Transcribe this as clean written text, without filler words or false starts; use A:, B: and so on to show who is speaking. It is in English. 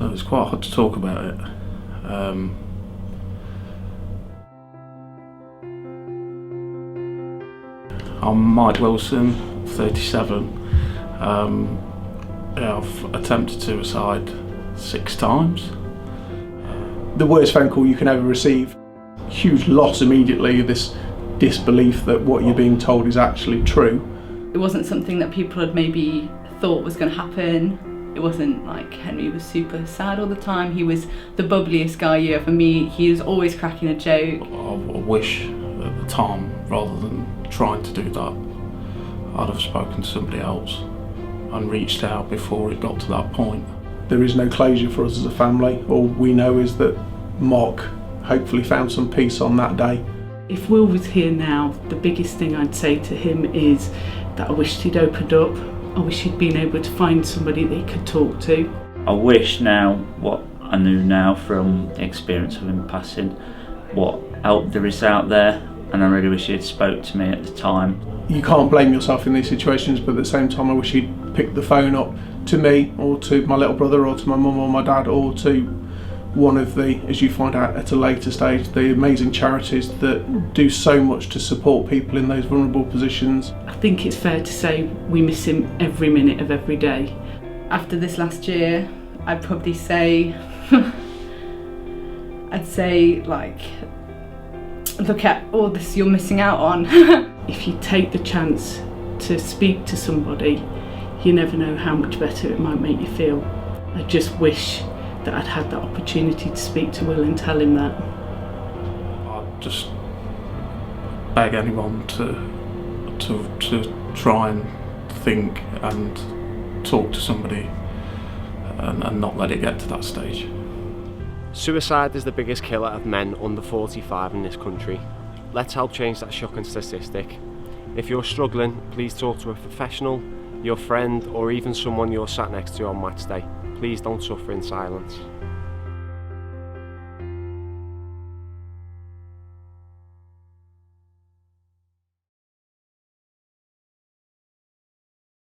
A: It's quite hard to talk about it. I'm Mike Wilson, 37. I've attempted suicide 6 times.
B: The worst phone call you can ever receive. Huge loss immediately, this disbelief that what you're being told is actually true.
C: It wasn't something that people had maybe thought was going to happen. It wasn't like Henry was super sad all the time. He was the bubbliest guy you ever meet. He was always cracking a joke.
A: I wish at the time, rather than trying to do that, I'd have spoken to somebody else and reached out before it got to that point.
B: There is no closure for us as a family. All we know is that Mark hopefully found some peace on that day.
D: If Will was here now, the biggest thing I'd say to him is that I wished he'd opened up. I wish he'd been able to find somebody that he could talk to.
E: I wish now what I knew now from the experience of him passing, what help there is out there, and I really wish he'd spoke to me at the time.
B: You can't blame yourself in these situations, but at the same time I wish he'd picked the phone up to me or to my little brother or to my mum or my dad or to one of the, as you find out at a later stage, the amazing charities that do so much to support people in those vulnerable positions.
D: I think it's fair to say we miss him every minute of every day.
C: After this last year, I'd probably say, like, look at all this you're missing out on.
D: If you take the chance to speak to somebody, you never know how much better it might make you feel. I just wish that I'd had that opportunity to speak to Will and tell him that.
A: I'd just beg anyone to try and think and talk to somebody and not let it get to that stage.
F: Suicide is the biggest killer of men under 45 in this country. Let's help change that shocking statistic. If you're struggling, please talk to a professional, your friend, or even someone you're sat next to on match day. Please don't suffer in silence.